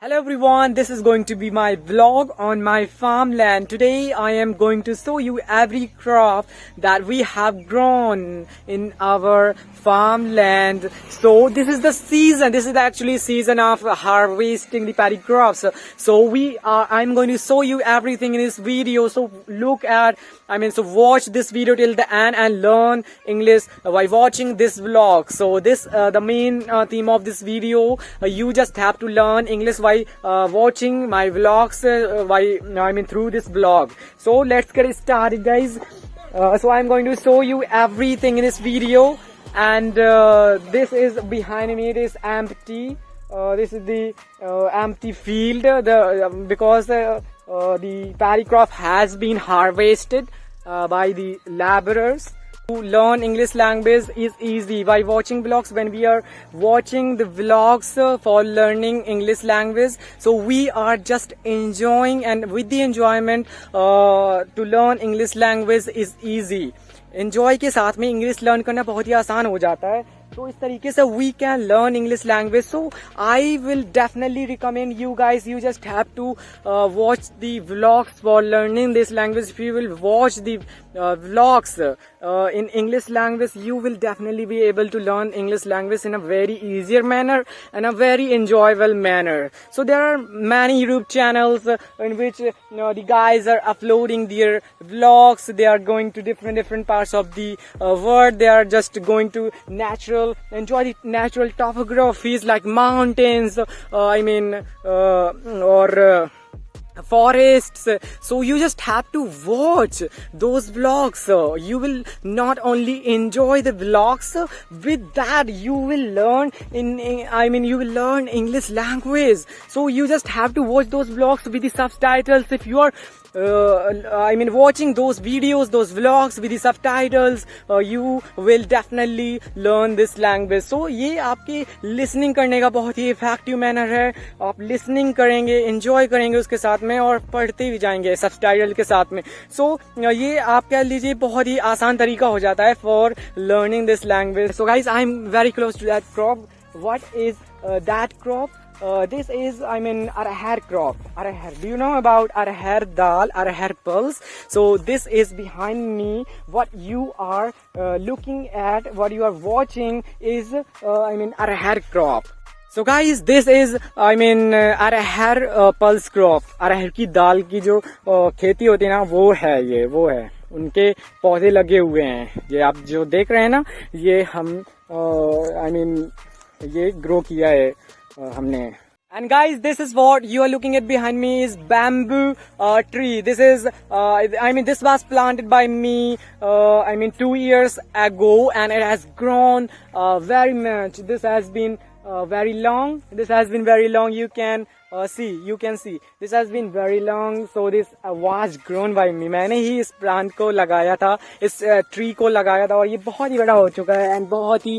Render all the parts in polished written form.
Hello everyone, this is going to be my vlog on my farmland. Today I am going to show you every crop that we have grown in our farmland. So this is the season, this is actually season of harvesting the paddy crops. So I'm going to show you everything in this video. So watch this video till the end and learn English by watching this vlog. So the main theme of this video, you just have to learn English by watching my vlogs through this vlog. So let's get started, guys. So I'm going to show you everything in this video, and this is behind me, it is empty. This is the empty field because the paddy crop has been harvested by the laborers. To learn English language is easy by watching vlogs. When we are watching the vlogs for learning English language, so we are just enjoying, and with the enjoyment to learn English language is easy. Enjoy के साथ में English learn करना बहुत ही आसान हो जाता है. तो इस तरीके से we can learn English language. So I will definitely recommend you guys, you just have to watch the vlogs for learning this language. If you will watch the vlogs in English language, you will definitely be able to learn English language in a very easier manner and a very enjoyable manner. So there are many YouTube channels in which the guys are uploading their vlogs. They are going to different parts of the world. They are just going to enjoy the natural topographies like mountains, forests. So you just have to watch those vlogs. You will not only enjoy the vlogs, with that you will learn you will learn English language. So you just have to watch those vlogs with the subtitles. If you are watching those videos, those vlogs with the subtitles, you will definitely learn this language. So ये आपके listening करने का बहुत ही effective manner है. आप listening करेंगे, enjoy करेंगे उसके साथ में, और पढ़ते भी जाएंगे subtitle के साथ में. So ये आप कह लीजिए बहुत ही आसान तरीका हो जाता है for learning this language. So guys, I'm very close to that crop. What is that crop? This is arahar crop. Arahar. Do you know about arahar dal, arahar pulse? So this is behind me. What you are looking at, what you are watching is arahar crop. So guys, this is arahar pulse crop. Arahar की दाल की जो खेती होती है ना, वो है उनके पौधे लगे हुए हैं. ये आप जो देख रहे हैं ना, ये हम ये ग्रो किया है हमने. And guys, this is what you are looking at behind me is bamboo tree. This is this was planted by me 2 years ago, and it has grown very much. This has been very long. You can see this has been very long. So this was grown by me. मैंने ही इस plant को लगाया था, इस tree को लगाया था, और ये बहुत ही बड़ा हो चुका है, and बहुत ही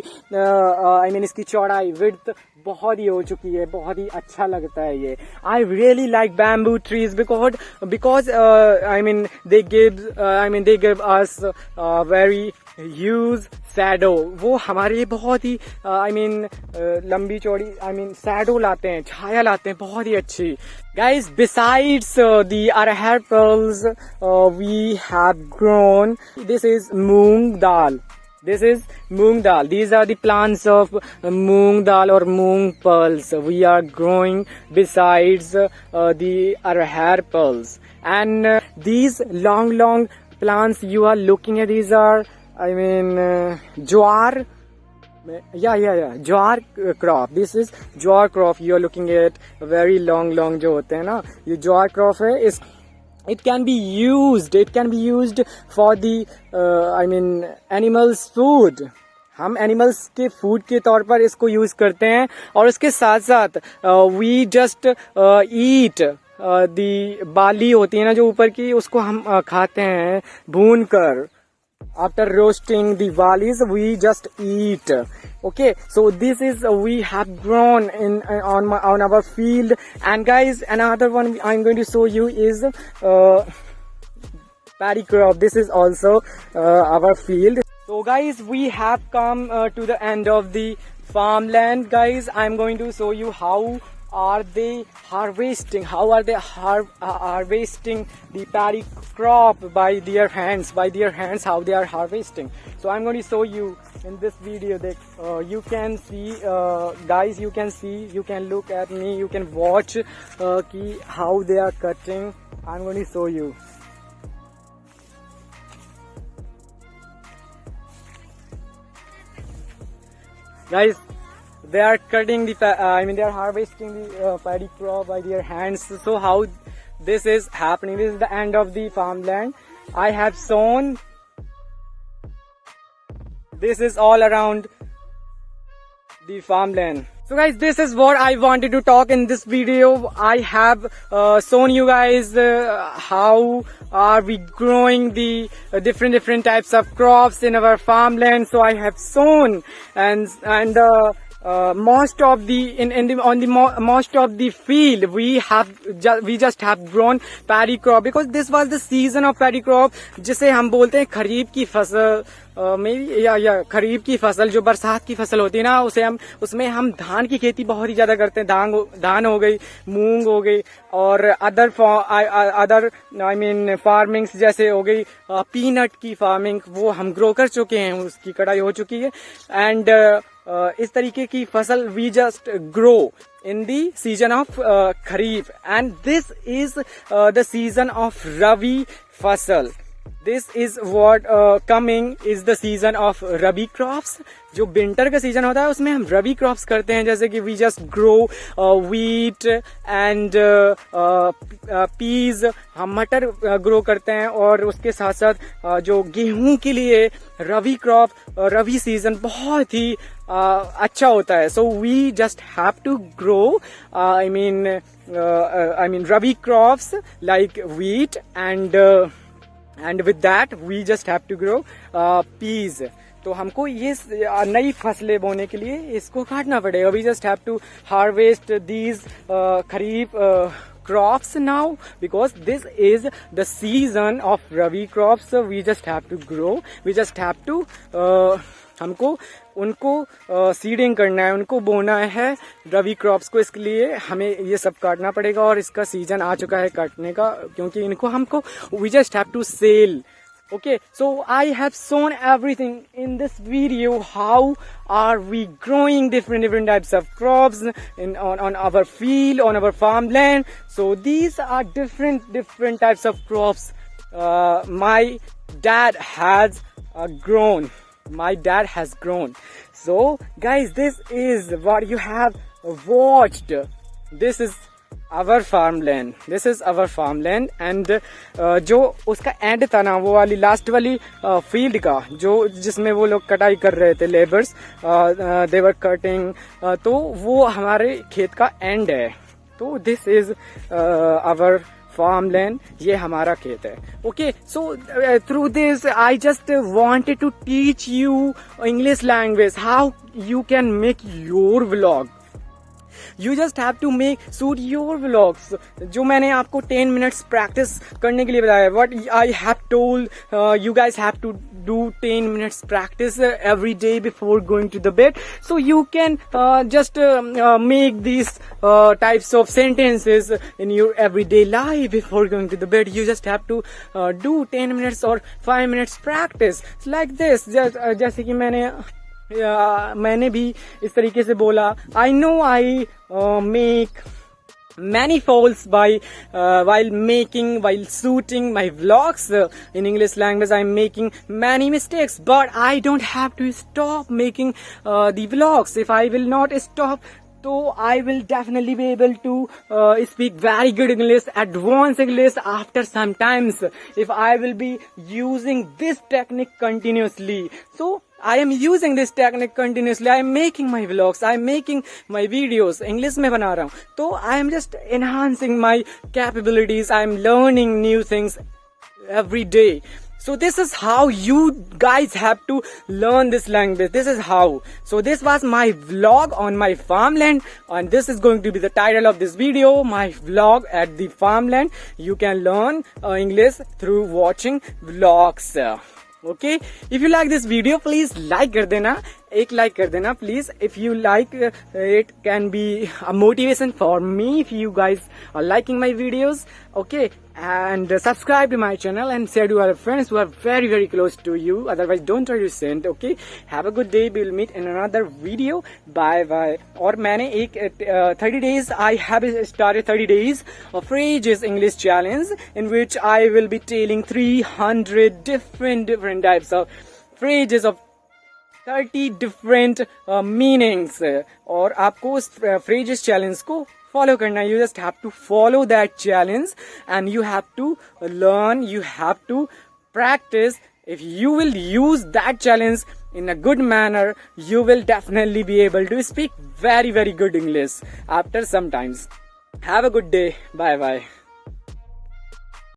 इसकी चौड़ाई width बहुत ही हो चुकी है. बहुत ही अच्छा लगता है ये. I really like bamboo trees because they give us very huge shadow. वो हमारे बहुत ही लंबी चौड़ी shadow लाते हैं, छाया लाते हैं, बहुत ही अच्छी. Guys, besides the arahar pearls, we have grown. This is moong dal. These are the plants of moong dal or moong pearls we are growing besides the arahar pearls. And these long plants you are looking at, these are jowar. Jowar crop. This is jowar crop you are looking at. Very long जो होते हैं ना, ये jowar crop है. It can be used for the animals food. हम animals के food के तौर पर इसको use करते हैं, और उसके साथ साथ we just eat the बाली होती है ना जो ऊपर की, उसको हम खाते हैं भून कर. After roasting the balis, we just eat. Okay, so this is we have grown on our field. And guys, another one I'm going to show you is paddy crop. This is also our field. So guys, we have come to the end of the farmland. Guys, I'm going to show you how are they harvesting? How are they harvesting the paddy crop by their hands? By their hands, how they are harvesting. So I'm going to show you in this video that you can see, guys. You can see. You can look at me. You can watch how they are cutting. I'm going to show you. Guys, they are cutting the they are harvesting the paddy crop by their hands. So how this is happening? This is the end of the farmland. I have sown. This is all around the farmland. So guys, this is what I wanted to talk in this video. I have shown you guys how are we growing the different types of crops in our farmland. So I have sown and most of the most of the field we just have grown paddy crop, because this was the season of paddy crop, जिसे हम बोलते हैं खरीफ की फसल या खरीफ की फसल, जो बरसात की फसल होती है ना, उसमें हम धान की खेती बहुत ही ज्यादा करते हैं. धान हो गई, मूंग हो गई, और अदर फार्मिंग्स जैसे हो गई पीनट की फार्मिंग, वो हम ग्रो कर चुके हैं, उसकी कटाई हो चुकी है. एंड इस तरीके की फसल we just grow in the season of kharif, and this is the season of rabi fasal. This is what coming is the season of rabi crops. जो विंटर का सीजन होता है उसमें हम रबी क्रॉप्स करते हैं, जैसे कि we just grow wheat and peas, हम मटर ग्रो करते हैं, और उसके साथ साथ जो गेहूं के लिए रबी क्रॉप, रबी सीजन बहुत ही अच्छा होता है. So we just have to grow I mean rabi crops like wheat and with that we just have to grow peas. तो हमको ये नई फसलें बोने के लिए इसको काटना पड़ेगा. We just have to harvest these kharif crops now, because this is the season of rabi crops. So we just have to grow. We just have to हमको उनको सीडिंग करना है, उनको बोना है रबी क्रॉप्स को. इसके लिए हमें ये सब काटना पड़ेगा, और इसका सीजन आ चुका है काटने का, क्योंकि इनको हमको we just have to sell. Okay, so I have shown everything in this video. How are we growing different types of crops on our field, on our farmland? So these are different types of crops. My dad has grown. My dad has grown. So guys, this is what you have watched. This is our farmland. This is our farmland. And जो उसका and था ना, वो वाली last वाली field का, जो जिसमें वो लोग कटाई कर रहे थे, लेबर्स दे वर कटिंग, तो वो हमारे खेत का एंड है. तो दिस इज आवर farmland. ये हमारा खेत है. Okay, so through this I just wanted to teach you English language, how you can make your vlog. You just have to shoot your vlogs. जो मैंने आपको 10 minutes practice करने के लिए बताया, what I have told you guys have to do 10 minutes practice every day before going to the bed. So you can just make these types of sentences in your everyday life before going to the bed. You just have to do 10 minutes or 5 minutes practice like this. जैसे कि मैंने भी इस तरीके से बोला. I know I make many faults while shooting my vlogs in English language. I'm making many mistakes, but I don't have to stop making the vlogs. If I will not stop, so I will definitely be able to speak very good English, advanced English after some times, if I will be using this technique continuously. So I am using this technique continuously. I am making my vlogs, I am making my videos, English में बना रहा हूँ. तो I am just enhancing my capabilities. I am learning new things every day. So this is how you guys have to learn this language. This is how. So this was my vlog on my farmland, and this is going to be the title of this video, my vlog at the farmland. You can learn English through watching vlogs. Okay, if you like this video, please like कर देना एक like कर देना please. If you like it can be a motivation for me if you guys are liking my videos. Okay, and subscribe to my channel and share to other friends who are very very close to you. Otherwise don't try to send. Okay, have a good day. We will meet in another video. Bye bye. और मैंने एक 30 days I have started 30 days of phrases English challenge in which I will be telling 300 different types of phrases of 30 different meanings. और आपको उस phrases challenge को follow करना. You just have to follow that challenge and you have to learn, you have to practice. If you will use that challenge in a good manner, you will definitely be able to speak very very good English after some times. Have a good day. Bye bye.